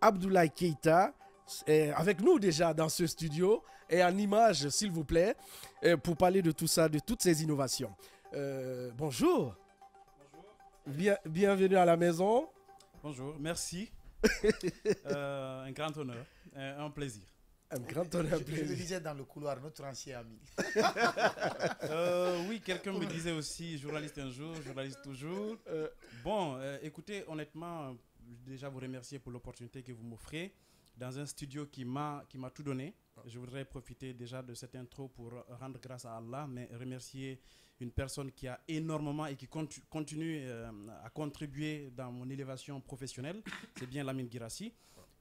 Abdoulaye Keïta est avec nous déjà dans ce studio et en image, s'il vous plaît, pour parler de tout ça, de toutes ces innovations. Bonjour. Bonjour. Bienvenue à la maison. Bonjour, merci. Un grand honneur, un plaisir. Un grand honneur. Je le disais dans le couloir, notre ancien ami. Oui, quelqu'un me disait aussi, journaliste un jour, journaliste toujours. Écoutez, honnêtement, déjà vous remercier pour l'opportunité que vous m'offrez dans un studio qui m'a tout donné. Je voudrais profiter déjà de cette intro pour rendre grâce à Allah, mais remercier une personne qui a énormément et qui continue à contribuer dans mon élévation professionnelle. C'est bien Lamine Guirassi.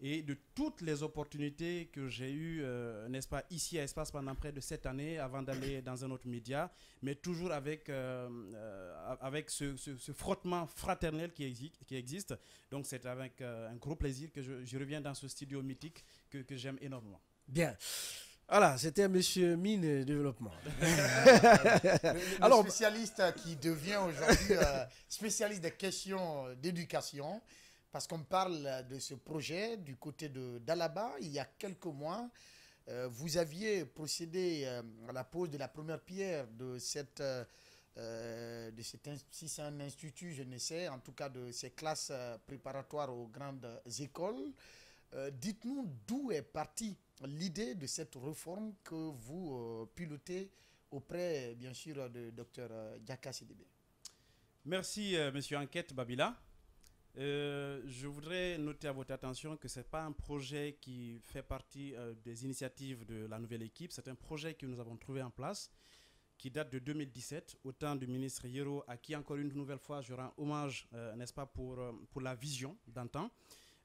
Et de toutes les opportunités que j'ai eues, n'est-ce pas, ici à Espace pendant près de 7 années avant d'aller dans un autre média, mais toujours avec ce frottement fraternel qui existe. Donc c'est avec un gros plaisir que je reviens dans ce studio mythique que j'aime énormément. Bien. Voilà, c'était Monsieur Mine et Développement. Alors, spécialiste qui devient aujourd'hui spécialiste des questions d'éducation. Parce qu'on parle de ce projet du côté de Dalaba, il y a quelques mois, vous aviez procédé à la pose de la première pierre de si c'est un institut, je ne sais, en tout cas de ces classes préparatoires aux grandes écoles. Dites-nous d'où est partie l'idée de cette réforme que vous pilotez auprès, bien sûr, de Dr Diaka Sidibé. Merci, Monsieur Enquête Babila. Je voudrais noter à votre attention que ce n'est pas un projet qui fait partie des initiatives de la nouvelle équipe. C'est un projet que nous avons trouvé en place, qui date de 2017, au temps du ministre Yero, à qui encore une nouvelle fois je rends hommage, n'est-ce pas, pour la vision d'antan.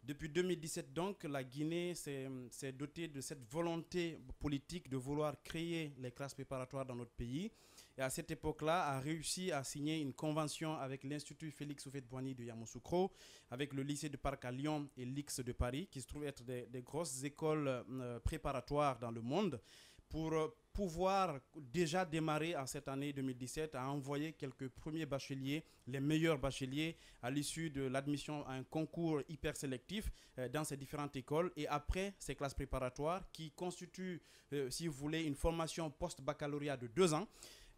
Depuis 2017, donc, la Guinée s'est dotée de cette volonté politique de vouloir créer les classes préparatoires dans notre pays. Et à cette époque-là, a réussi à signer une convention avec l'Institut Félix Houphouët-Boigny de Yamoussoukro, avec le lycée de Parc à Lyon et l'IX de Paris, qui se trouvent être des grosses écoles préparatoires dans le monde, pour pouvoir déjà démarrer en cette année 2017 à envoyer quelques premiers bacheliers, les meilleurs bacheliers, à l'issue de l'admission à un concours hyper sélectif dans ces différentes écoles. Et après ces classes préparatoires qui constituent, si vous voulez, une formation post-baccalauréat de 2 ans,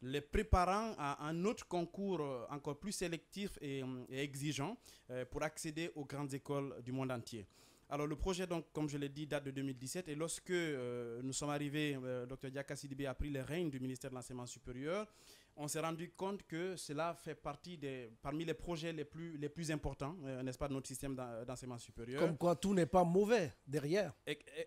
les préparant à un autre concours encore plus sélectif et exigeant pour accéder aux grandes écoles du monde entier. Alors le projet, donc, comme je l'ai dit, date de 2017 et lorsque nous sommes arrivés, Dr Diaka Sidibé a pris les rênes du ministère de l'Enseignement supérieur, on s'est rendu compte que cela fait partie parmi les projets les plus importants, n'est-ce pas, de notre système d'enseignement supérieur. Comme quoi tout n'est pas mauvais derrière.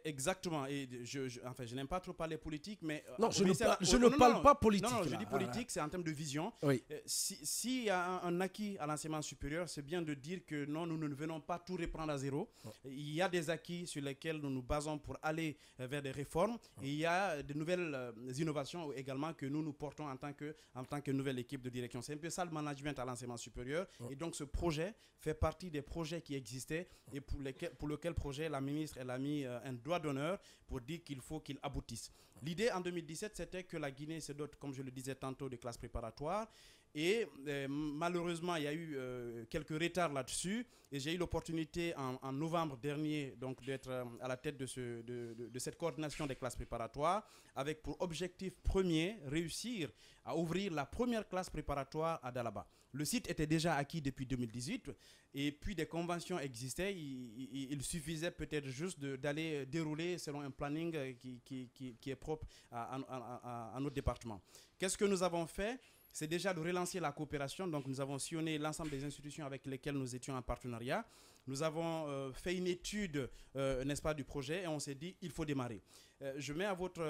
Exactement. Et je n'aime pas trop parler politique, mais... Non, je ne parle pas politique. Non, je dis politique, c'est en termes de vision. Oui. S'il y a un acquis à l'enseignement supérieur, c'est bien de dire que non, nous ne venons pas tout reprendre à zéro. Il y a des acquis sur lesquels nous nous basons pour aller vers des réformes. Et il y a de nouvelles innovations également que nous portons en tant que nouvelle équipe de direction. C'est un peu ça le management à l'enseignement supérieur. Et donc ce projet fait partie des projets qui existaient et pour lequel projet la ministre elle a mis un doigt d'honneur pour dire qu'il faut qu'il aboutisse. L'idée en 2017, c'était que la Guinée se dote, comme je le disais tantôt, de classes préparatoires. Et malheureusement, il y a eu quelques retards là-dessus. Et j'ai eu l'opportunité en novembre dernier d'être à la tête de cette coordination des classes préparatoires avec pour objectif premier réussir à ouvrir la première classe préparatoire à Dalaba. Le site était déjà acquis depuis 2018 et puis des conventions existaient. Il suffisait peut-être juste d'aller dérouler selon un planning qui est propre à notre département. Qu'est-ce que nous avons fait ? C'est déjà de relancer la coopération. Donc, nous avons sillonné l'ensemble des institutions avec lesquelles nous étions en partenariat. Nous avons fait une étude, n'est-ce pas, du projet et on s'est dit, il faut démarrer. Je mets à votre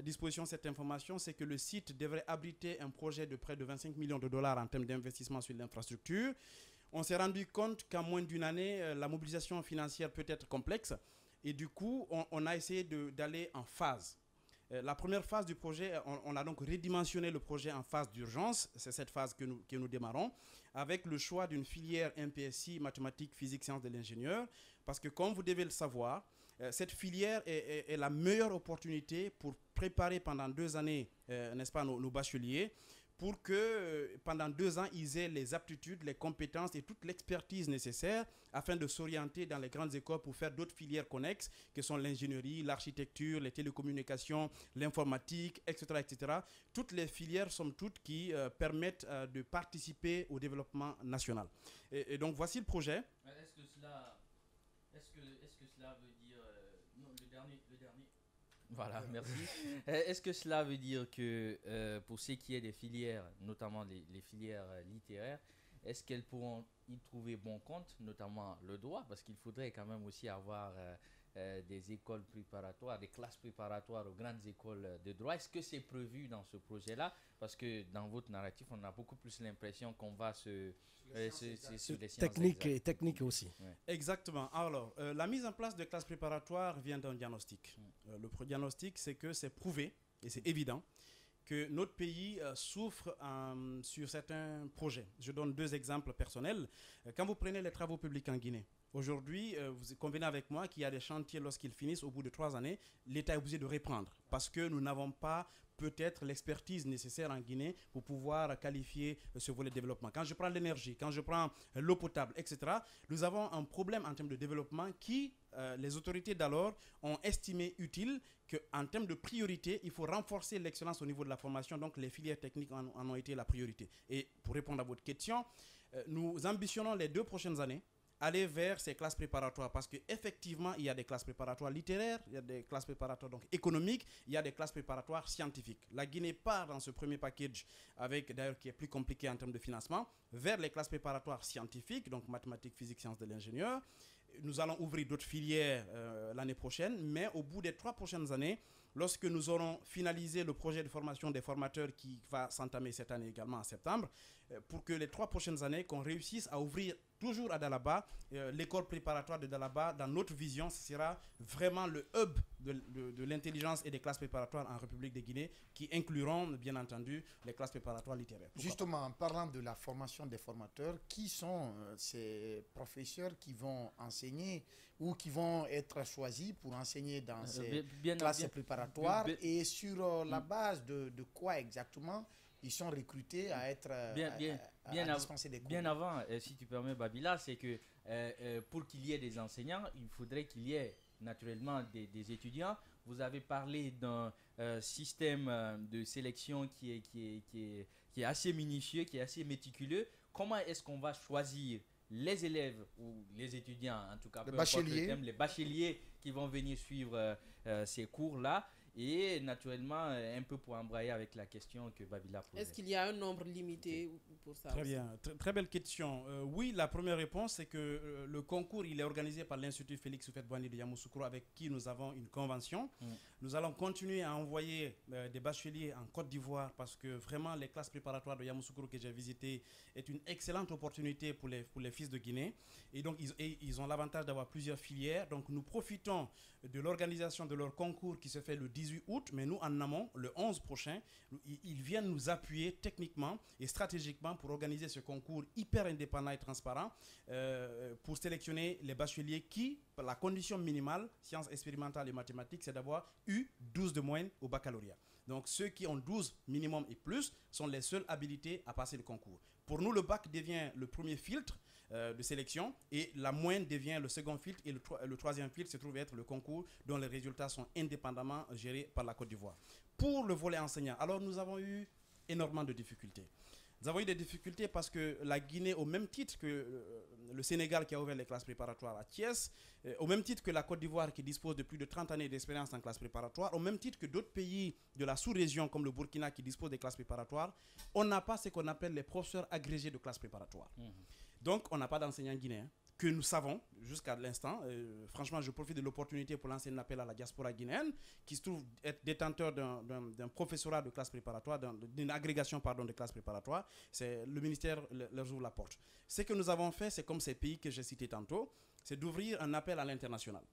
disposition cette information, c'est que le site devrait abriter un projet de près de 25 millions de dollars en termes d'investissement sur l'infrastructure. On s'est rendu compte qu'en moins d'une année, la mobilisation financière peut être complexe et du coup, on a essayé d'aller en phase. La première phase du projet, on a donc redimensionné le projet en phase d'urgence. C'est cette phase que nous démarrons avec le choix d'une filière MPSI, mathématiques, physique, sciences de l'ingénieur. Parce que comme vous devez le savoir, cette filière est la meilleure opportunité pour préparer pendant 2 années, n'est-ce pas, nos bacheliers pour que pendant 2 ans, ils aient les aptitudes, les compétences et toute l'expertise nécessaire afin de s'orienter dans les grandes écoles pour faire d'autres filières connexes, que sont l'ingénierie, l'architecture, les télécommunications, l'informatique, etc., etc. Toutes les filières, somme toute, qui permettent de participer au développement national. Et donc, voici le projet. Est-ce que cela veut dire... non, le dernier. Voilà, merci. Est-ce que cela veut dire que pour ce qui est des filières, notamment les filières littéraires, est-ce qu'elles pourront y trouver bon compte, notamment le droit, parce qu'il faudrait quand même aussi avoir des écoles préparatoires, des classes préparatoires aux grandes écoles de droit. Est-ce que c'est prévu dans ce projet-là? Parce que dans votre narratif, on a beaucoup plus l'impression qu'on va sur les sciences technique aussi. Ouais. Exactement. Alors, la mise en place de classes préparatoires vient d'un diagnostic. Le diagnostic, c'est que c'est prouvé, et c'est évident, que notre pays souffre sur certains projets. Je donne 2 exemples personnels. Quand vous prenez les travaux publics en Guinée, aujourd'hui, vous convenez avec moi qu'il y a des chantiers, lorsqu'ils finissent, au bout de 3 années, l'État est obligé de reprendre parce que nous n'avons pas peut-être l'expertise nécessaire en Guinée pour pouvoir qualifier ce volet de développement. Quand je prends l'énergie, quand je prends l'eau potable, etc., nous avons un problème en termes de développement qui, les autorités d'alors ont estimé utile qu'en termes de priorité, il faut renforcer l'excellence au niveau de la formation, donc les filières techniques en ont été la priorité. Et pour répondre à votre question, nous ambitionnons les 2 prochaines années aller vers ces classes préparatoires parce qu'effectivement, il y a des classes préparatoires littéraires, il y a des classes préparatoires donc économiques, il y a des classes préparatoires scientifiques. La Guinée part dans ce premier package, avec d'ailleurs qui est plus compliqué en termes de financement, vers les classes préparatoires scientifiques, donc mathématiques, physique, sciences de l'ingénieur. Nous allons ouvrir d'autres filières l'année prochaine, mais au bout des 3 prochaines années, lorsque nous aurons finalisé le projet de formation des formateurs qui va s'entamer cette année également en septembre, pour que les 3 prochaines années, qu'on réussisse à ouvrir toujours à Dalaba, l'école préparatoire de Dalaba, dans notre vision, ce sera vraiment le hub de l'intelligence et des classes préparatoires en République de Guinée, qui incluront bien entendu les classes préparatoires littéraires. Justement, en parlant de la formation des formateurs, qui sont ces professeurs qui vont enseigner ou qui vont être choisis pour enseigner dans ces classes préparatoires et sur la base de quoi exactement ils sont recrutés à être à dispenser des cours? Bien avant, si tu permets Babila, c'est que pour qu'il y ait des enseignants, il faudrait qu'il y ait naturellement des étudiants. Vous avez parlé d'un système de sélection qui est assez minutieux, qui est assez méticuleux. Comment est-ce qu'on va choisir les élèves ou les étudiants, en tout cas, les bacheliers, les bacheliers qui vont venir suivre ces cours-là? Et naturellement, un peu pour embrayer avec la question que Babila posait. Est-ce qu'il y a un nombre limité pour ça? Très bien, très belle question. Oui, la première réponse, c'est que le concours, il est organisé par l'Institut Félix Houphouët-Boigny de Yamoussoukro, avec qui nous avons une convention. Nous allons continuer à envoyer des bacheliers en Côte d'Ivoire parce que vraiment, les classes préparatoires de Yamoussoukro que j'ai visitées est une excellente opportunité pour les fils de Guinée. Et donc, ils ont l'avantage d'avoir plusieurs filières. Donc, nous profitons de l'organisation de leur concours qui se fait le 18 août, mais nous, en amont, le 11 prochain, ils viennent nous appuyer techniquement et stratégiquement pour organiser ce concours hyper indépendant et transparent pour sélectionner les bacheliers qui, la condition minimale, sciences expérimentales et mathématiques, c'est d'avoir eu 12 de moyenne au baccalauréat. Donc, ceux qui ont 12 minimum et plus sont les seuls habilités à passer le concours. Pour nous, le bac devient le premier filtre de sélection et la moyenne devient le second filtre et le troisième filtre se trouve être le concours dont les résultats sont indépendamment gérés par la Côte d'Ivoire. Pour le volet enseignant, alors nous avons eu énormément de difficultés. Nous avons eu des difficultés parce que la Guinée, au même titre que le Sénégal qui a ouvert les classes préparatoires à Thiès, au même titre que la Côte d'Ivoire qui dispose de plus de 30 années d'expérience en classe préparatoire, au même titre que d'autres pays de la sous-région comme le Burkina qui dispose des classes préparatoires, on n'a pas ce qu'on appelle les professeurs agrégés de classes préparatoires. Donc, on n'a pas d'enseignants guinéens que nous savons jusqu'à l'instant. Franchement, je profite de l'opportunité pour lancer un appel à la diaspora guinéenne qui se trouve être détenteur d'un professorat de classe préparatoire, d'une agrégation de classe préparatoire. C'est le ministère leur ouvre la porte. Ce que nous avons fait, c'est comme ces pays que j'ai cités tantôt, c'est d'ouvrir un appel à l'international.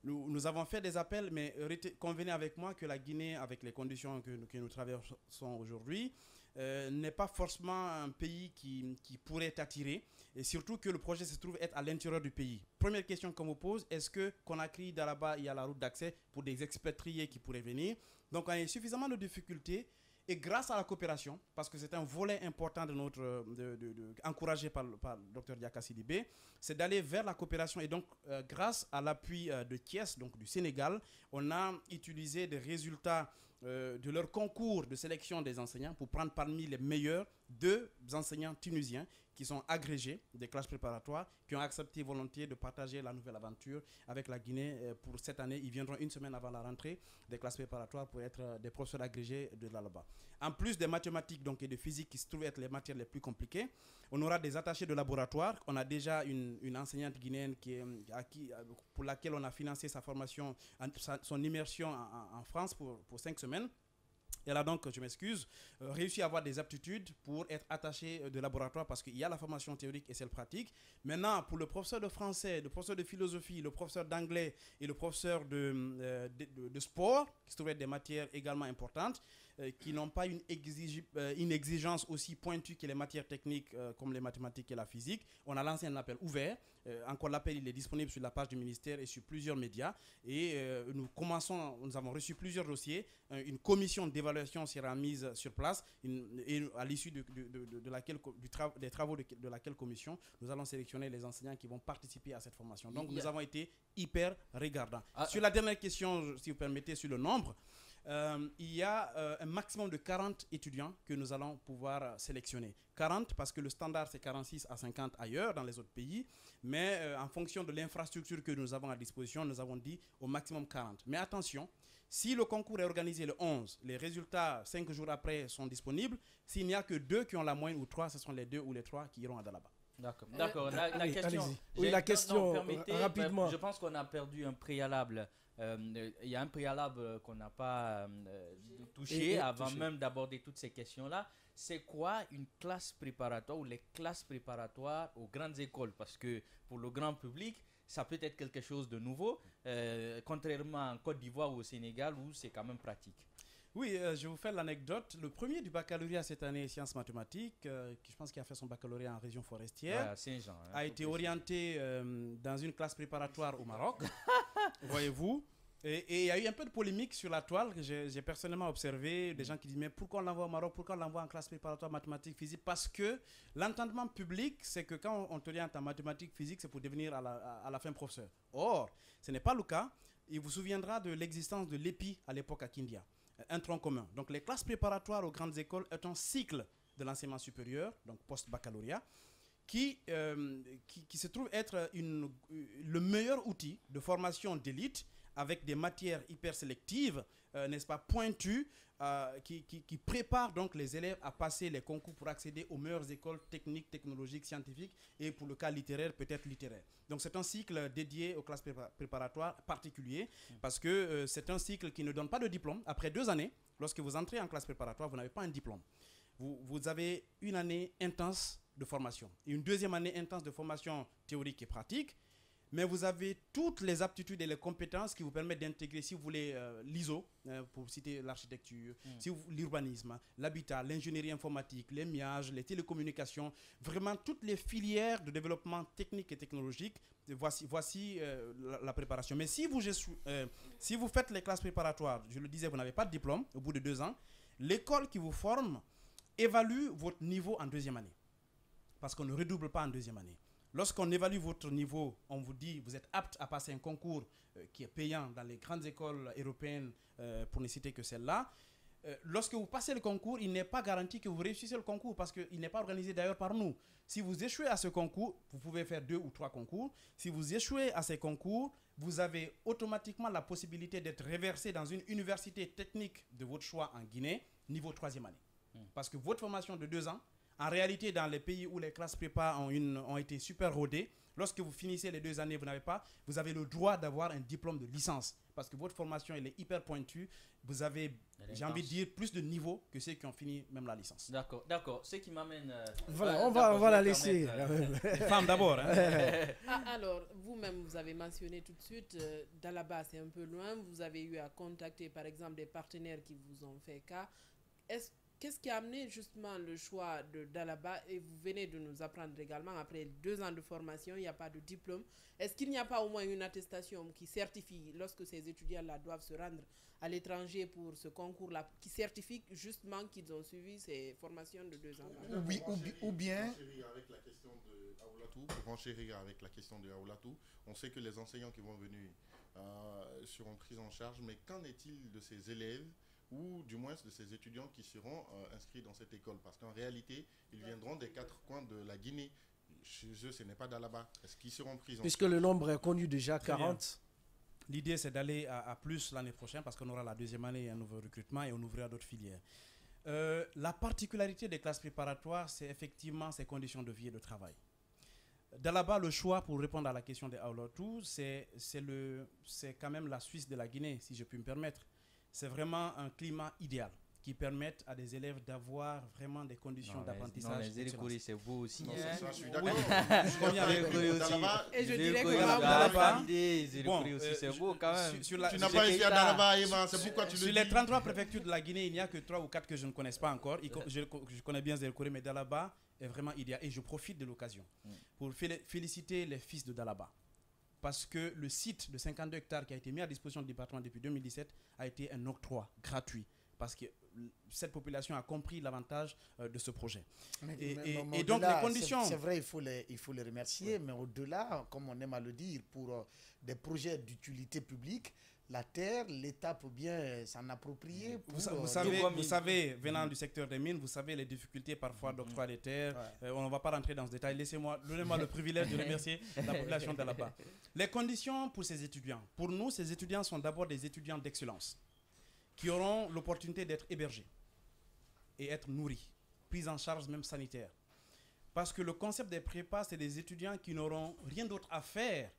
Nous avons fait des appels, mais convenez avec moi que la Guinée, avec les conditions que nous traversons aujourd'hui, n'est pas forcément un pays qui pourrait attirer, et surtout que le projet se trouve être à l'intérieur du pays. Première question qu'on vous pose, est-ce que Conakry, Dalaba, il y a la route d'accès pour des expatriés qui pourraient venir? Donc on a suffisamment de difficultés Et grâce à la coopération, parce que c'est un volet important de notre, encouragé par le Dr Diaka Sidibé, c'est d'aller vers la coopération. Et donc, grâce à l'appui de Thiès, donc du Sénégal, on a utilisé des résultats de leur concours de sélection des enseignants pour prendre parmi les meilleurs 2 enseignants tunisiens qui sont agrégés des classes préparatoires, qui ont accepté volontiers de partager la nouvelle aventure avec la Guinée pour cette année. Ils viendront une semaine avant la rentrée des classes préparatoires pour être des professeurs agrégés de là-bas. En plus des mathématiques donc, et de physique qui se trouvent être les matières les plus compliquées, on aura des attachés de laboratoire. On a déjà une enseignante guinéenne pour laquelle on a financé sa formation, son immersion en France pour 5 semaines. Elle a donc, je m'excuse, réussi à avoir des aptitudes pour être attachée de laboratoire parce qu'il y a la formation théorique et celle pratique. Maintenant, pour le professeur de français, le professeur de philosophie, le professeur d'anglais et le professeur de sport, qui se trouvent être des matières également importantes, qui n'ont pas une exigence aussi pointue que les matières techniques comme les mathématiques et la physique, on a lancé un appel ouvert. Encore l'appel, il est disponible sur la page du ministère et sur plusieurs médias. Et nous avons reçu plusieurs dossiers. Une commission d'évaluation sera mise sur place. Et à l'issue des travaux de laquelle commission, nous allons sélectionner les enseignants qui vont participer à cette formation. Donc nous avons été hyper regardants. Sur la dernière question, si vous permettez, sur le nombre, il y a un maximum de 40 étudiants que nous allons pouvoir sélectionner. 40 parce que le standard c'est 46 à 50 ailleurs dans les autres pays, mais en fonction de l'infrastructure que nous avons à disposition, nous avons dit au maximum 40. Mais attention, si le concours est organisé le 11, les résultats 5 jours après sont disponibles. S'il n'y a que 2 qui ont la moyenne ou 3, ce sont les 2 ou les 3 qui iront à Dalaba. D'accord. La question. Oui, la question, rapidement. Je pense qu'on a perdu un préalable. Il y a un préalable qu'on n'a pas touché avant même d'aborder toutes ces questions-là. C'est quoi une classe préparatoire ou les classes préparatoires aux grandes écoles? Parce que pour le grand public, ça peut être quelque chose de nouveau, contrairement en Côte d'Ivoire ou au Sénégal où c'est quand même pratique. Oui, je vous fais l'anecdote. Le premier du baccalauréat cette année, sciences mathématiques, je pense qu'il a fait son baccalauréat en région forestière, Saint-Jean, a été orienté dans une classe préparatoire au Maroc, voyez-vous. Et il y a eu un peu de polémique sur la toile que j'ai personnellement observé, des gens qui disent mais pourquoi on l'envoie au Maroc, pourquoi on l'envoie en classe préparatoire mathématiques, physique? Parce que l'entendement public, c'est que quand on t'oriente en mathématiques, physique, c'est pour devenir à la fin professeur. Or, ce n'est pas le cas. Il vous souviendra de l'existence de l'EPI à l'époque à Kindia, un tronc commun. Donc les classes préparatoires aux grandes écoles est un cycle de l'enseignement supérieur, donc post-baccalauréat, qui se trouve être le meilleur outil de formation d'élite avec des matières hyper sélectives, n'est-ce pas, pointues, qui préparent donc les élèves à passer les concours pour accéder aux meilleures écoles techniques, technologiques, scientifiques et pour le cas littéraire, peut-être littéraire. Donc c'est un cycle dédié aux classes préparatoires particulier parce que c'est un cycle qui ne donne pas de diplôme. Après 2 années, lorsque vous entrez en classe préparatoire, vous n'avez pas un diplôme. Vous avez une année intense de formation et une deuxième année intense de formation théorique et pratique. Mais vous avez toutes les aptitudes et les compétences qui vous permettent d'intégrer, si vous voulez, l'ISO, pour citer l'architecture, l'urbanisme, l'habitat, l'ingénierie informatique, les miages, les télécommunications, vraiment toutes les filières de développement technique et technologique. Voici la préparation. Mais si vous faites les classes préparatoires, je le disais, vous n'avez pas de diplôme au bout de 2 ans, l'école qui vous forme évalue votre niveau en 2e année. Parce qu'on ne redouble pas en 2e année. Lorsqu'on évalue votre niveau, on vous dit vous êtes apte à passer un concours qui est payant dans les grandes écoles européennes, pour ne citer que celle-là. Lorsque vous passez le concours, il n'est pas garanti que vous réussissez le concours parce qu'il n'est pas organisé d'ailleurs par nous. Si vous échouez à ce concours, vous pouvez faire 2 ou 3 concours. Si vous échouez à ces concours, vous avez automatiquement la possibilité d'être réversé dans une université technique de votre choix en Guinée, niveau 3e année. Parce que votre formation de 2 ans, en réalité, dans les pays où les classes prépa ont été super rodées, lorsque vous finissez les 2 années, vous avez le droit d'avoir un diplôme de licence. Parce que votre formation, elle est hyper pointue. Vous avez, j'ai envie de dire, plus de niveau que ceux qui ont fini même la licence. D'accord. Ce qui m'amène... Voilà, on va la laisser. Les femmes d'abord. Alors, vous-même, vous avez mentionné tout de suite, Dalaba, c'est un peu loin. Vous avez eu à contacter, par exemple, des partenaires qui vous ont fait cas. qu'est-ce qui a amené justement le choix de Dalaba? Et vous venez de nous apprendre également, après 2 ans de formation, il n'y a pas de diplôme. Est-ce qu'il n'y a pas au moins une attestation qui certifie, lorsque ces étudiants-là doivent se rendre à l'étranger pour ce concours-là, qui certifie justement qu'ils ont suivi ces formations de 2 ans? Oui, ou bien... Pour enchérir avec la question de Aoulatou, on sait que les enseignants qui vont venir seront pris en charge, mais qu'en est-il de ces élèves ou du moins de ces étudiants qui seront inscrits dans cette école? Parce qu'en réalité, ils viendront des 4 coins de la Guinée. Chez eux, ce n'est pas d'Alaba. Est-ce qu'ils seront pris en charge? Puisque le nombre est connu déjà, 40. L'idée, c'est d'aller à plus l'année prochaine parce qu'on aura la 2e année et un nouveau recrutement et on ouvrira d'autres filières. La particularité des classes préparatoires, c'est effectivement ces conditions de vie et de travail. Dalaba, le choix, pour répondre à la question des Aoulatou, c'est quand même la Suisse de la Guinée, si je puis me permettre. C'est vraiment un climat idéal qui permet à des élèves d'avoir vraiment des conditions d'apprentissage. Les Zélékouri, c'est beau aussi. Non, hein. ça, je suis d'accord. Et je dirais que Dalaba, Zélékouri aussi, c'est beau quand même. Tu n'as pas ici à Dalaba, Emma, c'est pourquoi tu le dis. Sur les 33 préfectures de la Guinée, il n'y a que 3 ou 4 que je ne connaisse pas encore. Je connais bien Zélékouri, mais Dalaba est vraiment idéal. Et je profite de l'occasion pour féliciter les fils de Dalaba. Parce que le site de 52 hectares qui a été mis à disposition du département depuis 2017 a été un octroi gratuit. Parce que cette population a compris l'avantage de ce projet. Et donc les conditions... C'est vrai, il faut les remercier, mais au-delà, comme on aime à le dire, pour des projets d'utilité publique, la terre, l'État peut bien s'en approprier. Vous savez, venant du secteur des mines, vous savez les difficultés parfois d'octroi des terres. On ne va pas rentrer dans ce détail. Donnez-moi le privilège de remercier la population de là-bas. Les conditions pour ces étudiants. Pour nous, ces étudiants sont d'abord des étudiants d'excellence qui auront l'opportunité d'être hébergés et être nourris, pris en charge même sanitaire. Parce que le concept des prépas, c'est des étudiants qui n'auront rien d'autre à faire.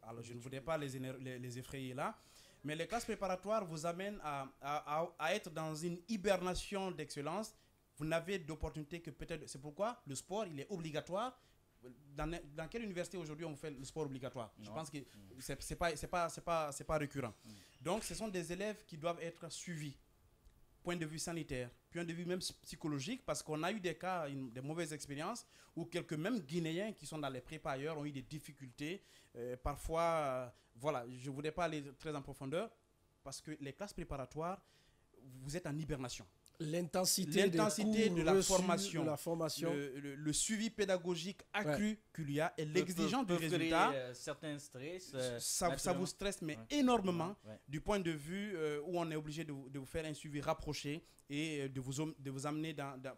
Alors, je ne voudrais pas les effrayer là, mais les classes préparatoires vous amènent à être dans une hibernation d'excellence. Vous n'avez d'opportunité que peut-être... C'est pourquoi le sport, il est obligatoire. Dans quelle université aujourd'hui on fait le sport obligatoire? Je pense que c'est pas récurrent. Donc ce sont des élèves qui doivent être suivis, point de vue sanitaire, point de vue même psychologique, parce qu'on a eu des cas, des mauvaises expériences, où quelques même Guinéens qui sont dans les prépas ailleurs ont eu des difficultés. Parfois, voilà, je ne voudrais pas aller très en profondeur, parce que les classes préparatoires, vous êtes en hibernation. L'intensité de la formation, le suivi pédagogique accru qu'il y a et l'exigence du résultat, certains stress, ça vous stresse mais énormément du point de vue où on est obligé de vous faire un suivi rapproché et de vous amener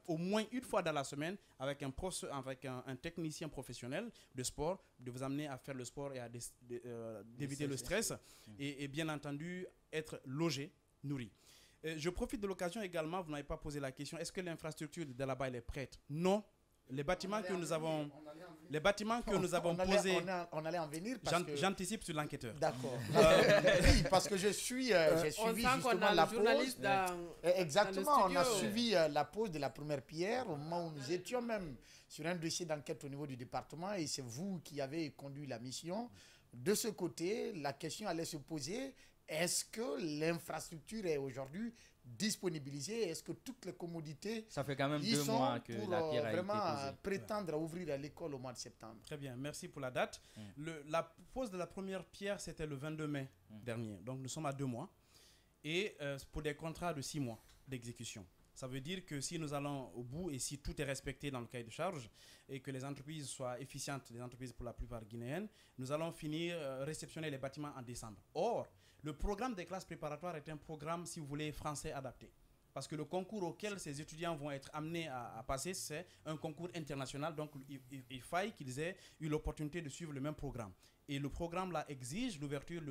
au moins une fois dans la semaine avec un technicien professionnel de sport, de vous amener à faire le sport et d'éviter le stress et bien entendu être logé, nourri. Je profite de l'occasion également, vous n'avez pas posé la question, est-ce que l'infrastructure de Dalaba est prête? Non. Les bâtiments que nous avons posés... On allait en venir. J'anticipe sur l'enquêteur. D'accord. Oui, parce que j'ai suivi justement la pause. Exactement, on a suivi la pause de la première pierre au moment où nous étions même sur un dossier d'enquête au niveau du département et c'est vous qui avez conduit la mission. De ce côté, la question allait se poser... Est-ce que l'infrastructure est aujourd'hui disponibilisée? Est-ce que toutes les commodités ça fait quand même 2 mois que la pierre a été posée. Prétendre à ouvrir l'école au mois de septembre? Très bien, merci pour la date. La pose de la première pierre, c'était le 22 mai dernier. Donc nous sommes à 2 mois. Et pour des contrats de 6 mois d'exécution. Ça veut dire que si nous allons au bout et si tout est respecté dans le cahier de charge et que les entreprises soient efficientes, les entreprises pour la plupart guinéennes, nous allons finir réceptionner les bâtiments en décembre. Or, le programme des classes préparatoires est un programme, si vous voulez, français adapté. Parce que le concours auquel ces étudiants vont être amenés à passer, c'est un concours international. Donc, il faille qu'ils aient eu l'opportunité de suivre le même programme. Et le programme là exige l'ouverture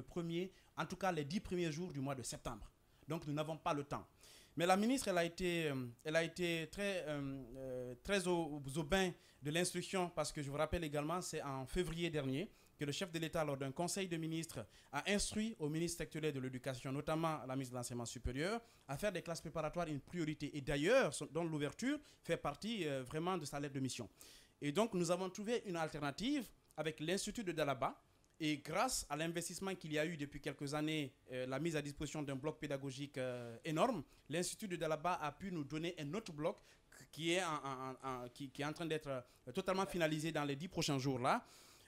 en tout cas les 10 premiers jours du mois de septembre. Donc, nous n'avons pas le temps. Mais la ministre, elle a été très au bain de l'instruction parce que je vous rappelle également, c'est en février dernier que le chef de l'État, lors d'un conseil de ministres, a instruit au ministre actuel de l'Éducation, notamment à la ministre de l'Enseignement supérieur, à faire des classes préparatoires une priorité. Et d'ailleurs, dont l'ouverture fait partie vraiment de sa lettre de mission. Et donc, nous avons trouvé une alternative avec l'Institut de Dalaba, Et grâce à l'investissement qu'il y a eu depuis quelques années, la mise à disposition d'un bloc pédagogique énorme, l'Institut de Dalaba a pu nous donner un autre bloc qui est en train d'être totalement finalisé dans les 10 prochains jours là,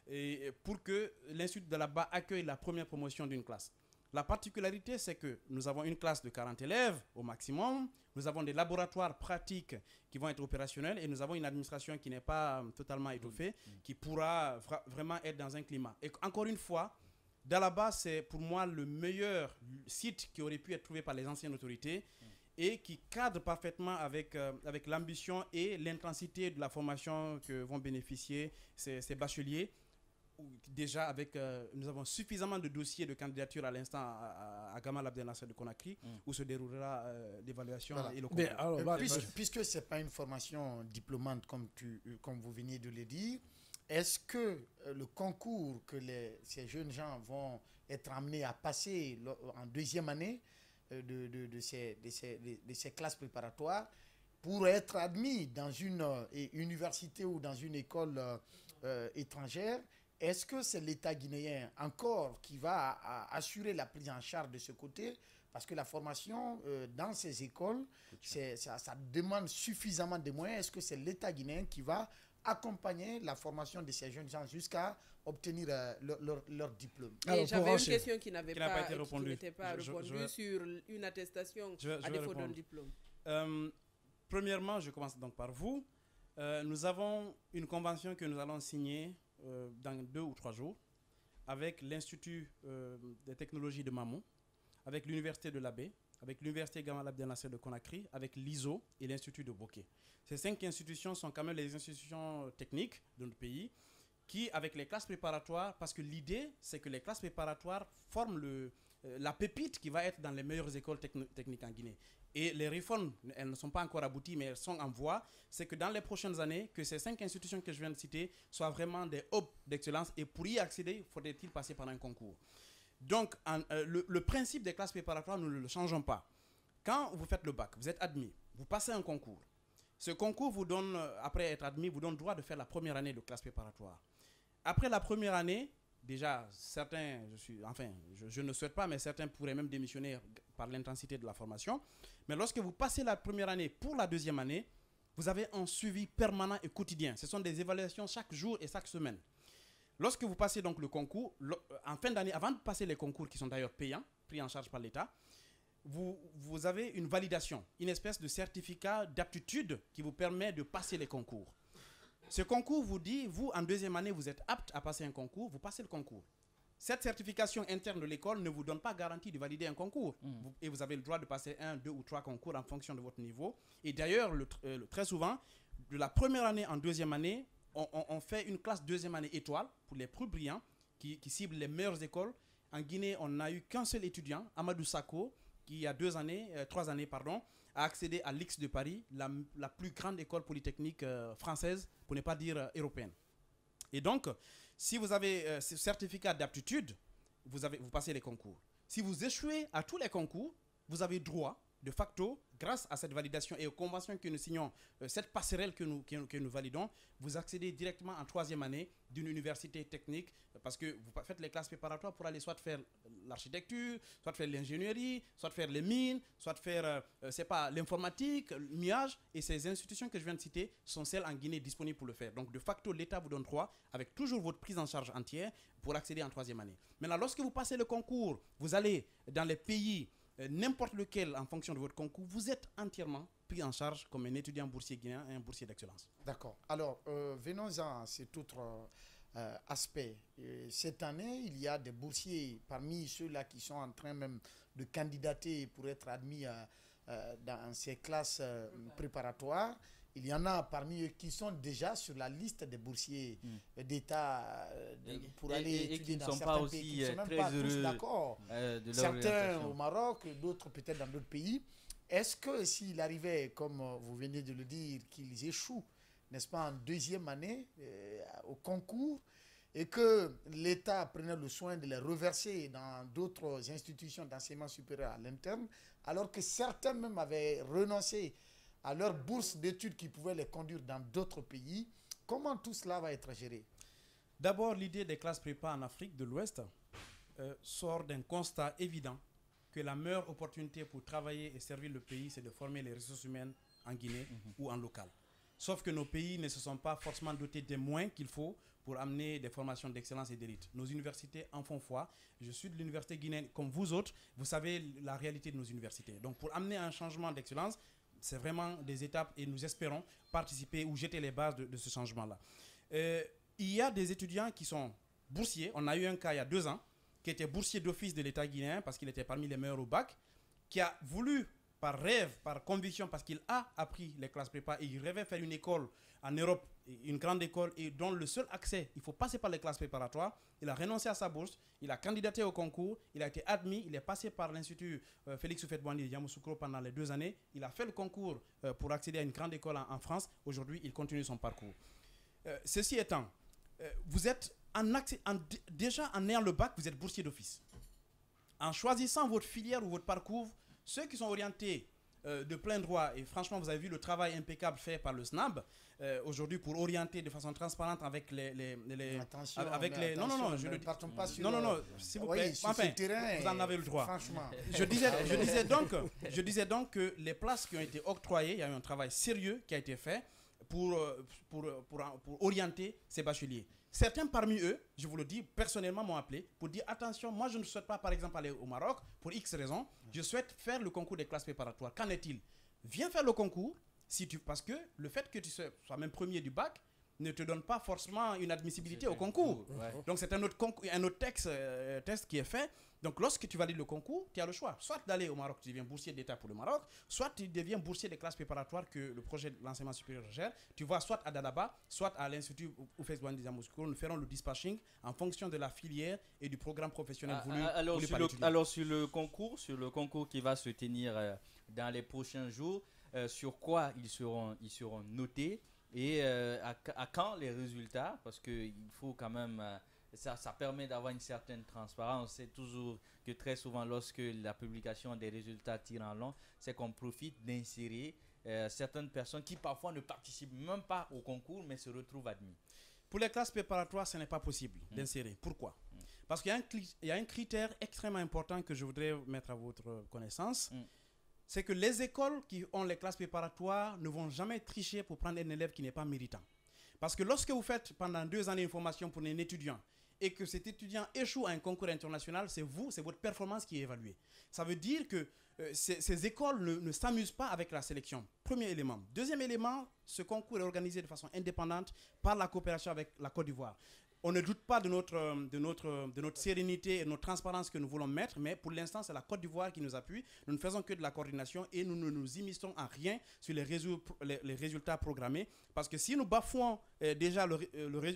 et pour que l'Institut de Dalaba accueille la première promotion d'une classe. La particularité, c'est que nous avons une classe de 40 élèves au maximum, nous avons des laboratoires pratiques qui vont être opérationnels et nous avons une administration qui n'est pas totalement étoffée, qui pourra vraiment être dans un climat. Et encore une fois, Dalaba, c'est pour moi le meilleur site qui aurait pu être trouvé par les anciennes autorités et qui cadre parfaitement avec l'ambition et l'intensité de la formation que vont bénéficier ces bacheliers. Déjà, nous avons suffisamment de dossiers de candidature à l'instant à Gamal Abdel Nasser de Conakry, où se déroulera l'évaluation et le concours. Puisque ce n'est pas une formation diplômante, comme vous veniez de le dire, est-ce que le concours que ces jeunes gens vont être amenés à passer en deuxième année de ces classes préparatoires pour être admis dans une université ou dans une école étrangère, est-ce que c'est l'État guinéen encore qui va assurer la prise en charge de ce côté? Parce que la formation dans ces écoles, ça demande suffisamment de moyens. Est-ce que c'est l'État guinéen qui va accompagner la formation de ces jeunes gens jusqu'à obtenir leur diplôme? J'avais une question qui n'était pas répondue sur une attestation à défaut d'un diplôme. Premièrement, je commence donc par vous. Nous avons une convention que nous allons signer dans 2 ou 3 jours avec l'Institut des technologies de Mamou, avec l'Université de l'Abbé, avec l'Université Gamal Abdel Nasser de Conakry, avec l'ISO et l'Institut de Bokeh. Ces 5 institutions sont quand même les institutions techniques de notre pays qui, avec les classes préparatoires, parce que l'idée, c'est que les classes préparatoires forment la pépite qui va être dans les meilleures écoles techniques en Guinée. Et les réformes, elles ne sont pas encore abouties, mais elles sont en voie. C'est que dans les prochaines années, que ces 5 institutions que je viens de citer soient vraiment des hubs d'excellence. Et pour y accéder, faudrait-il passer par un concours. Donc, le principe des classes préparatoires, nous ne le changeons pas. Quand vous faites le bac, vous êtes admis, vous passez un concours. Ce concours vous donne, après être admis, vous donne droit de faire la première année de classe préparatoire. Après la première année, déjà, certains, je ne souhaite pas, mais certains pourraient même démissionner par l'intensité de la formation. Mais lorsque vous passez la première année pour la deuxième année, vous avez un suivi permanent et quotidien. Ce sont des évaluations chaque jour et chaque semaine. Lorsque vous passez donc le concours, en fin d'année, avant de passer les concours qui sont d'ailleurs payants, pris en charge par l'État, vous avez une validation, une espèce de certificat d'aptitude qui vous permet de passer les concours. Ce concours vous dit, vous, en deuxième année, vous êtes apte à passer un concours, vous passez le concours. Cette certification interne de l'école ne vous donne pas garantie de valider un concours. Et vous avez le droit de passer 1, 2 ou 3 concours en fonction de votre niveau. Et d'ailleurs, très souvent, de la première année en deuxième année, on fait une classe deuxième année étoile pour les plus brillants qui ciblent les meilleures écoles. En Guinée, on n'a eu qu'un seul étudiant, Amadou Sako, qui il y a 3 années, a accédé à l'X de Paris, la plus grande école polytechnique française, pour ne pas dire européenne. Et donc, si vous avez ce certificat d'aptitude, vous passez les concours. Si vous échouez à tous les concours, vous avez droit, de facto, grâce à cette validation et aux conventions que nous signons, cette passerelle que nous validons, vous accédez directement en 3e année d'une université technique, parce que vous faites les classes préparatoires pour aller soit faire l'architecture, soit faire l'ingénierie, soit faire les mines, soit faire, l'informatique, le nuage. Et ces institutions que je viens de citer sont celles en Guinée disponibles pour le faire. Donc, de facto, l'État vous donne droit, avec toujours votre prise en charge entière, pour accéder en 3e année. Maintenant, lorsque vous passez le concours, vous allez dans les pays n'importe lequel, en fonction de votre concours, vous êtes entièrement pris en charge comme un étudiant boursier guinéen et un boursier d'excellence. D'accord. Alors, venons-en à cet autre aspect. Cette année, il y a des boursiers parmi ceux-là qui sont en train même de candidater pour être admis dans ces classes préparatoires. Il y en a parmi eux qui sont déjà sur la liste des boursiers d'État pour aller étudier dans certains pays, qui ne sont même pas tous d'accord. Certains au Maroc, d'autres peut-être dans d'autres pays. Est-ce que s'il arrivait, comme vous venez de le dire, qu'ils échouent, n'est-ce pas, en 2e année au concours, et que l'État prenait le soin de les reverser dans d'autres institutions d'enseignement supérieur à l'interne, alors que certains même avaient renoncé à leur bourse d'études qui pouvaient les conduire dans d'autres pays, comment tout cela va être géré? D'abord, l'idée des classes prépa en Afrique de l'Ouest sort d'un constat évident que la meilleure opportunité pour travailler et servir le pays, c'est de former les ressources humaines en Guinée ou en local. Sauf que nos pays ne se sont pas forcément dotés des moyens qu'il faut pour amener des formations d'excellence et d'élite. Nos universités en font foi. Je suis de l'université guinéenne comme vous autres. Vous savez la réalité de nos universités. Donc pour amener un changement d'excellence, c'est vraiment des étapes et nous espérons participer ou jeter les bases de ce changement-là. Il y a des étudiants qui sont boursiers. On a eu un cas il y a 2 ans qui était boursier d'office de l'État guinéen parce qu'il était parmi les meilleurs au bac, qui a voulu par rêve, par conviction, parce qu'il a appris les classes prépa et il rêvait faire une école en Europe, une grande école, et dont le seul accès, il faut passer par les classes préparatoires. Il a renoncé à sa bourse, il a candidaté au concours, il a été admis, il est passé par l'Institut Félix Houphouët-Boigny de Yamoussoukro pendant les 2 années. Il a fait le concours pour accéder à une grande école en France. Aujourd'hui, il continue son parcours. Ceci étant, vous êtes déjà en ayant le bac, vous êtes boursier d'office. En choisissant votre filière ou votre parcours, ceux qui sont orientés de plein droit, et franchement, vous avez vu le travail impeccable fait par le SNAB aujourd'hui pour orienter de façon transparente avec Attention, non, je ne partons pas sur... Non, s'il vous plaît. Sur ce terrain, vous en avez le droit. Franchement. Je disais donc que les places qui ont été octroyées, il y a eu un travail sérieux qui a été fait pour orienter ces bacheliers. Certains parmi eux, je vous le dis, personnellement m'ont appelé pour dire attention, moi je ne souhaite pas par exemple aller au Maroc pour X raisons, je souhaite faire le concours des classes préparatoires. Qu'en est-il? Viens faire le concours, parce que le fait que tu sois même premier du bac ne te donne pas forcément une admissibilité au concours. Ouais. Donc c'est un autre test qui est fait. Donc lorsque tu valides le concours, tu as le choix. Soit d'aller au Maroc, tu deviens boursier d'État pour le Maroc, soit tu deviens boursier des classes préparatoires que le projet de l'enseignement supérieur gère. Tu vas soit à Dadaba, soit à l'Institut Houphouët-Boigny de Yamoussoukro. Nous ferons le dispatching en fonction de la filière et du programme professionnel voulu. Alors sur le concours qui va se tenir dans les prochains jours, sur quoi ils seront notés et à quand les résultats? Parce qu'il faut quand même... Ça permet d'avoir une certaine transparence. C'est toujours que très souvent, lorsque la publication des résultats tire en long, c'est qu'on profite d'insérer certaines personnes qui parfois ne participent même pas au concours, mais se retrouvent admis. Pour les classes préparatoires, ce n'est pas possible d'insérer. Pourquoi? Parce qu'il y a un critère extrêmement important que je voudrais mettre à votre connaissance. C'est que les écoles qui ont les classes préparatoires ne vont jamais tricher pour prendre un élève qui n'est pas méritant. Parce que lorsque vous faites pendant 2 années une formation pour un étudiant, et que cet étudiant échoue à un concours international, c'est votre performance qui est évaluée. Ça veut dire que ces écoles ne s'amusent pas avec la sélection. Premier élément. Deuxième élément, ce concours est organisé de façon indépendante par la coopération avec la Côte d'Ivoire. On ne doute pas de notre sérénité et de notre transparence que nous voulons mettre, mais pour l'instant, c'est la Côte d'Ivoire qui nous appuie. Nous ne faisons que de la coordination et nous ne nous immisçons en rien sur les résultats programmés. Parce que si nous bafouons déjà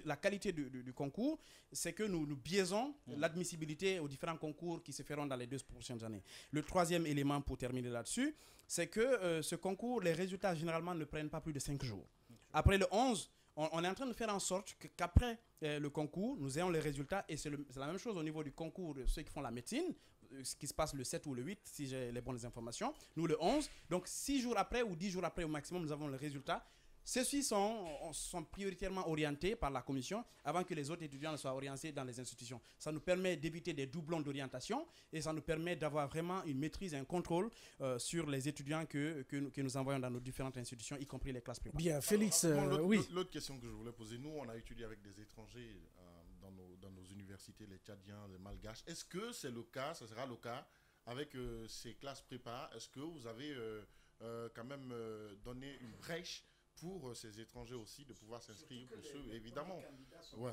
la qualité du concours, c'est que nous biaisons l'admissibilité aux différents concours qui se feront dans les 2 prochaines années. Le troisième élément pour terminer là-dessus, c'est que ce concours, les résultats généralement ne prennent pas plus de 5 jours. Après le 11, on est en train de faire en sorte qu'après le concours, nous ayons les résultats. Et c'est la même chose au niveau du concours de ceux qui font la médecine, ce qui se passe le 7 ou le 8, si j'ai les bonnes informations. Nous, le 11. Donc, 6 jours après ou 10 jours après au maximum, nous avons les résultats. Ceux-ci sont prioritairement orientés par la commission avant que les autres étudiants ne soient orientés dans les institutions. Ça nous permet d'éviter des doublons d'orientation et ça nous permet d'avoir vraiment une maîtrise et un contrôle sur les étudiants que nous envoyons dans nos différentes institutions, y compris les classes préparatoires. Bien, Félix, oui. L'autre question que je voulais poser, nous, on a étudié avec des étrangers dans nos universités, les Tchadiens, les Malgaches. Est-ce que c'est le cas, ça sera le cas avec ces classes prépa? Est-ce que vous avez quand même donné une brèche pour ces étrangers aussi de pouvoir s'inscrire pour ceux, évidemment. Ouais.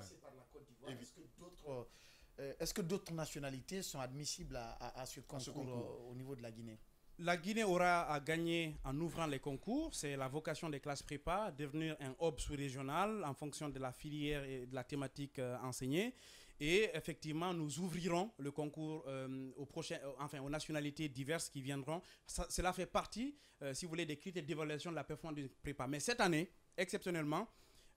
Est-ce que d'autres nationalités sont admissibles à ce concours au niveau de la Guinée? La Guinée aura à gagner en ouvrant les concours. C'est la vocation des classes prépa, devenir un hub sous-régional en fonction de la filière et de la thématique enseignée. Et effectivement, nous ouvrirons le concours aux nationalités diverses qui viendront. Cela fait partie, si vous voulez, des critères d'évaluation de la performance du prépa. Mais cette année, exceptionnellement,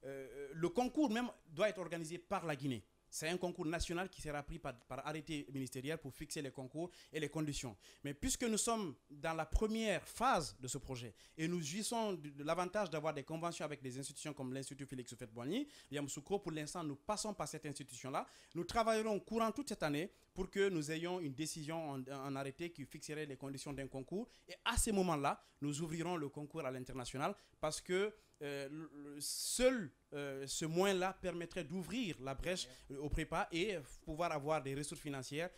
le concours même doit être organisé par la Guinée. C'est un concours national qui sera pris par arrêté ministériel pour fixer les concours et les conditions. Mais puisque nous sommes dans la première phase de ce projet et nous jouissons de l'avantage d'avoir des conventions avec des institutions comme l'Institut Félix Houphouët-Boigny, Yamoussoukro, pour l'instant, nous passons par cette institution-là. Nous travaillerons courant toute cette année pour que nous ayons une décision en arrêté qui fixerait les conditions d'un concours. Et à ce moment-là, nous ouvrirons le concours à l'international parce que seul ce moyen-là permettrait d'ouvrir la brèche au prépa et pouvoir avoir des ressources financières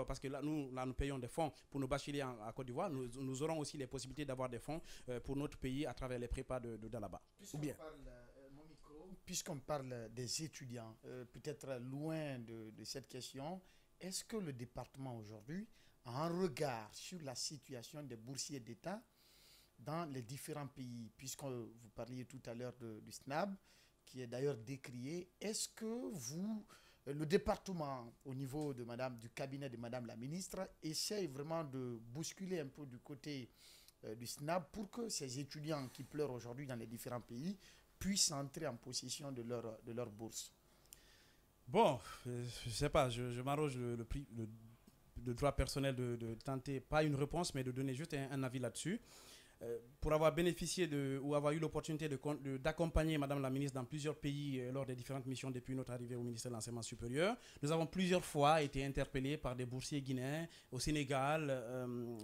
parce que là nous payons des fonds pour nos bacheliers à Côte d'Ivoire. Nous aurons aussi les possibilités d'avoir des fonds pour notre pays à travers les prépas de Dalaba. Puisqu'on parle des étudiants, peut-être loin de cette question, est-ce que le département aujourd'hui a un regard sur la situation des boursiers d'État dans les différents pays, puisque vous parliez tout à l'heure du SNAB, qui est d'ailleurs décrié, est-ce que le département, au niveau du cabinet de Madame la ministre, essaye vraiment de bousculer un peu du côté du SNAB pour que ces étudiants qui pleurent aujourd'hui dans les différents pays puissent entrer en possession de leur bourse? Bon, je ne sais pas, je m'arroge le droit personnel de tenter, pas une réponse, mais de donner juste un avis là-dessus. Pour avoir bénéficié ou avoir eu l'opportunité d'accompagner Madame la ministre dans plusieurs pays lors des différentes missions depuis notre arrivée au ministère de l'Enseignement supérieur, nous avons plusieurs fois été interpellés par des boursiers guinéens au Sénégal,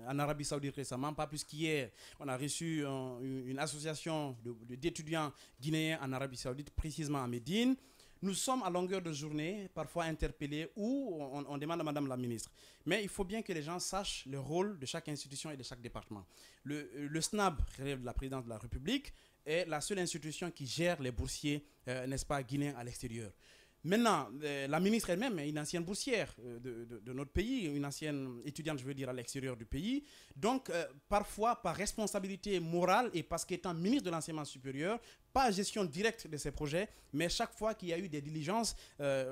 en Arabie Saoudite récemment. Pas plus qu'hier, on a reçu une association d'étudiants guinéens en Arabie Saoudite, précisément à Médine. Nous sommes à longueur de journée, parfois interpellés, ou on demande à Madame la ministre. Mais il faut bien que les gens sachent le rôle de chaque institution et de chaque département. Le SNAB relève de la présidence de la République, est la seule institution qui gère les boursiers, n'est-ce pas, guinéens à l'extérieur. Maintenant, la ministre elle-même est une ancienne boursière de notre pays, une ancienne étudiante, je veux dire, à l'extérieur du pays. Donc, parfois, par responsabilité morale et parce qu'étant ministre de l'Enseignement supérieur, pas gestion directe de ces projets, mais chaque fois qu'il y a eu des diligences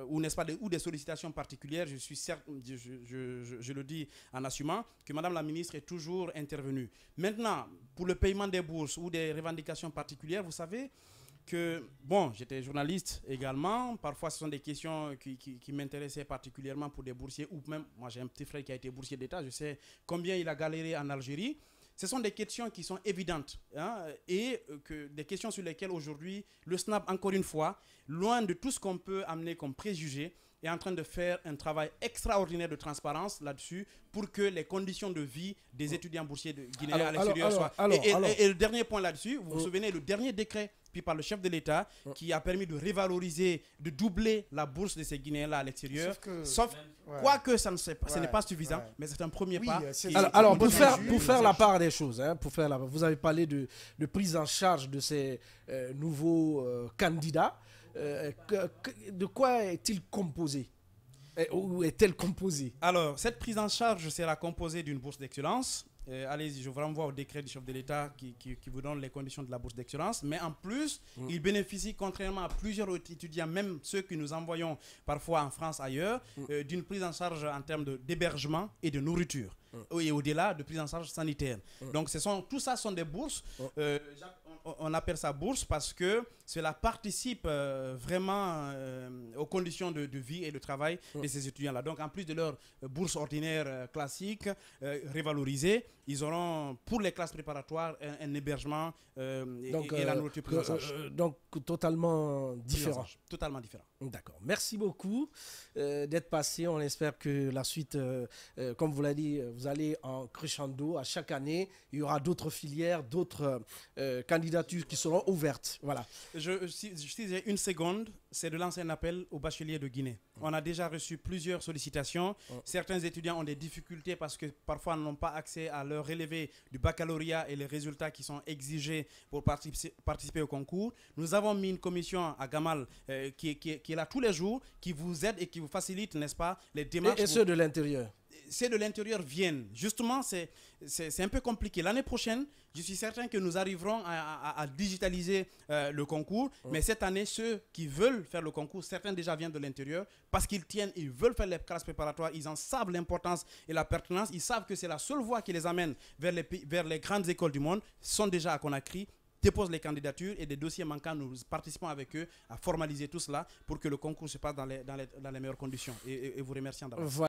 ou, n'est-ce pas, ou des sollicitations particulières, je suis certain, je le dis en assumant, que Madame la ministre est toujours intervenue. Maintenant, pour le paiement des bourses ou des revendications particulières, vous savez, bon, j'étais journaliste également. Parfois, ce sont des questions qui m'intéressaient particulièrement pour des boursiers. Ou même, moi, j'ai un petit frère qui a été boursier d'État. Je sais combien il a galéré en Algérie. Ce sont des questions qui sont évidentes et des questions sur lesquelles aujourd'hui, le SNAB, encore une fois, loin de tout ce qu'on peut amener comme préjugés, est en train de faire un travail extraordinaire de transparence là-dessus pour que les conditions de vie des étudiants boursiers de Guinée à l'extérieur soient... Et le dernier point là-dessus, vous vous souvenez, le dernier décret pris par le chef de l'État qui a permis de revaloriser, de doubler la bourse de ces Guinéens-là à l'extérieur. Quoique ce n'est pas suffisant, mais c'est un premier pas. Alors pour faire la part des choses, vous avez parlé de prise en charge de ces nouveaux candidats. De quoi est-il composé? Ou est-elle composée? Alors, cette prise en charge sera composée d'une bourse d'excellence. Allez-y, je vous renvoie au décret du chef de l'État qui vous donne les conditions de la bourse d'excellence. Mais en plus, il bénéficie, contrairement à plusieurs étudiants, même ceux que nous envoyons parfois en France ailleurs, d'une prise en charge en termes d'hébergement et de nourriture. Et au-delà, de prise en charge sanitaire. Donc, tout ça sont des bourses. On appelle ça bourse parce que cela participe vraiment aux conditions de vie et de travail de ces étudiants-là. Donc, en plus de leur bourse ordinaire classique, revalorisée, ils auront, pour les classes préparatoires, un hébergement et la nourriture prise en charge. Donc, totalement différent. Totalement différent. D'accord. Merci beaucoup d'être passé. On espère que la suite, comme vous l'avez dit, vous allez en crescendo. À chaque année, il y aura d'autres filières, d'autres candidatures qui seront ouvertes. Voilà. Si j'ai une seconde, c'est de lancer un appel aux bacheliers de Guinée. On a déjà reçu plusieurs sollicitations. Certains étudiants ont des difficultés parce que parfois n'ont pas accès à leur relevé du baccalauréat et les résultats qui sont exigés pour participer au concours. Nous avons mis une commission à Gamal qui est là tous les jours, qui vous aide et qui vous facilite, n'est-ce pas, les démarches. Et ceux de l'intérieur? Ceux de l'intérieur viennent. Justement, c'est un peu compliqué. L'année prochaine, je suis certain que nous arriverons à digitaliser le concours. Mais cette année, ceux qui veulent faire le concours, certains déjà viennent de l'intérieur parce ils veulent faire les classes préparatoires. Ils en savent l'importance et la pertinence. Ils savent que c'est la seule voie qui les amène vers les grandes écoles du monde. Ils sont déjà à Conakry. déposent les candidatures et des dossiers manquants, nous participons avec eux à formaliser tout cela pour que le concours se passe dans les meilleures conditions. Et vous remercions d'avance.